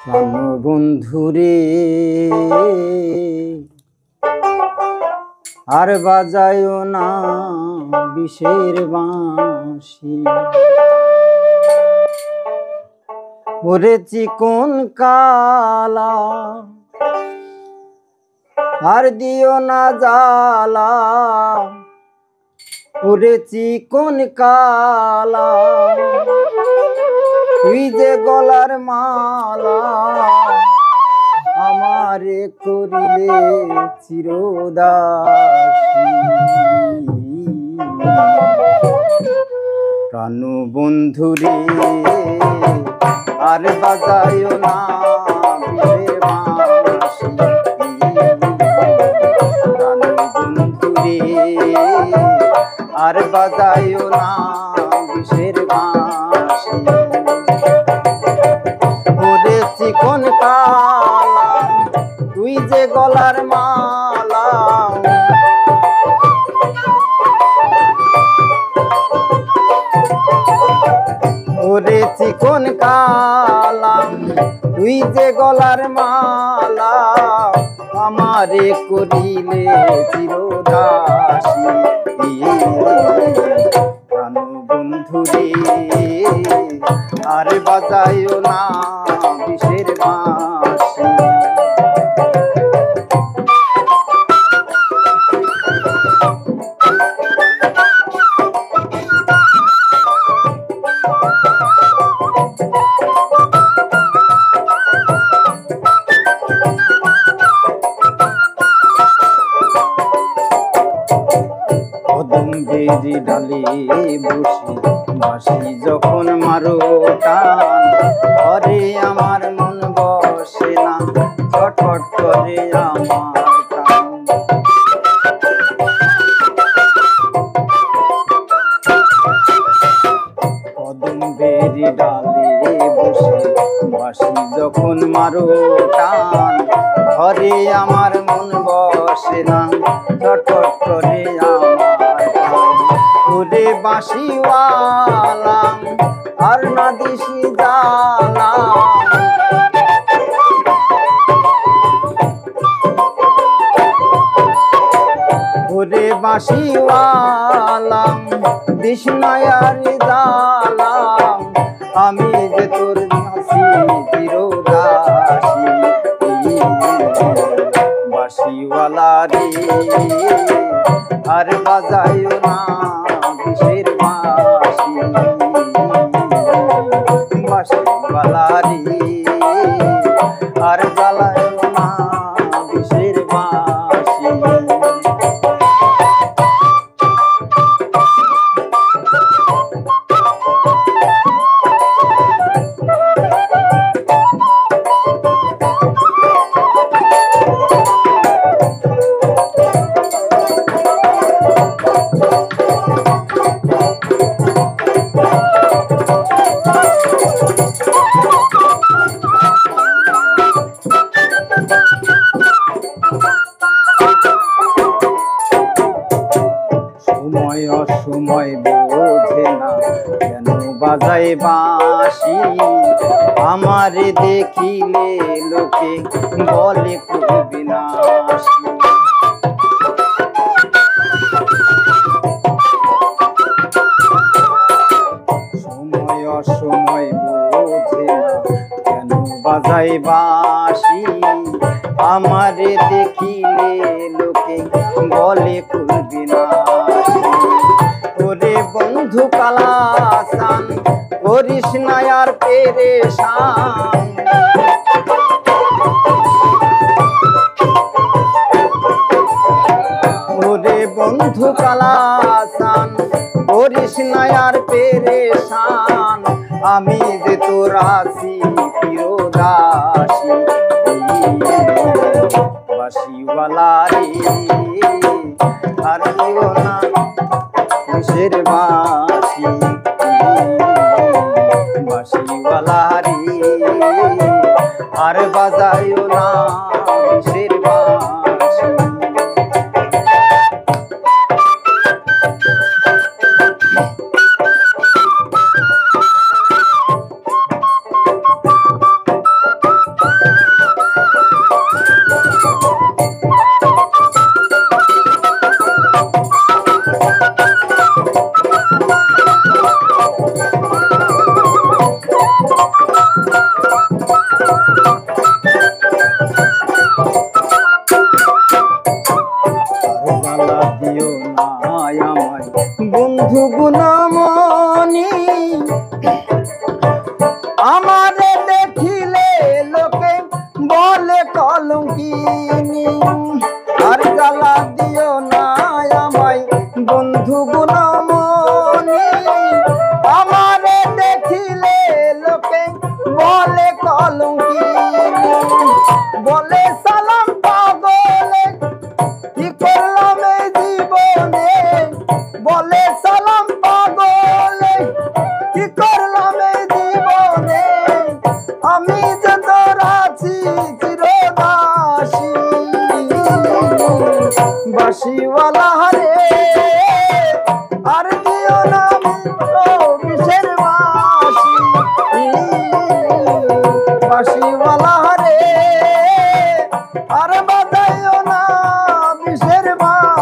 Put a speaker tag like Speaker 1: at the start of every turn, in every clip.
Speaker 1: প্রাণ বন্ধুরে আর বাজায়ও না বিষের বাঁশি, ওরে চিকন কালা আর দিও না জ্বালা, ওরে চিকন কালা তুই যে গলার মালা আমারে করিলে চিরদাসী। প্রাণ বন্ধুরে আর বাজায়ও না বিষের বাঁশি, প্রাণ বন্ধুরে আর বাজায়ও না বিষের বাঁশি, ওরে চিকন কালা তুই যে গলার মালা ওরে চিকন কালা তুই যে গলার মালা আমারে করিলে চিরদাসী। প্রাণ বন্ধুরে আর বাজায়ও না বিষের বাঁশি। কদম্বেরি ডালে বসি বাঁশি যখন মারো টান, ঘরে আমার মন বসে না ছটফট করে আমার প্রাণ। কদম্বেরি ডালে বসে বাঁশি যখন মারো টান, ঘরে আমার মন বসে না ছটফট করে আমার প্রাণ। ওরে বাঁশিওয়ালা আর না দিশি জ্বালা, ওরে বাঁশিওয়ালা দিস নয়ার জ্বালা আমি যে তোর দাসী চিরদাসী। বাঁশিওয়ালা রে আর বাজায়ও না বিষের বাঁশি, বাঁশিওয়ালা রে আর জ্বালায়ও না বিষের বাঁশি। সময় অসময় বোঝে না কেন বাজায় বাঁশি, আমারে দেখিলে লোকে বলে খুব বিনাশী। সময় অসময় বোঝে না কেন বাজায় বাঁশি, আমারে দেখিলে লোকে বলে খুব বিনাশী। ওরে বন্ধু কালাসান করিস না আর পেরেশান, ওরে বন্ধু কালাসান করিস না আর পেরেশান আমি যে তোর আছি চিরদাসী। বাঁশিওয়ালা রে আর দিও না বিষের বাঁশি, বাঁশিওয়ালা রে আর বাজায়ও না বিষের বাঁশি।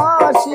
Speaker 1: বাসি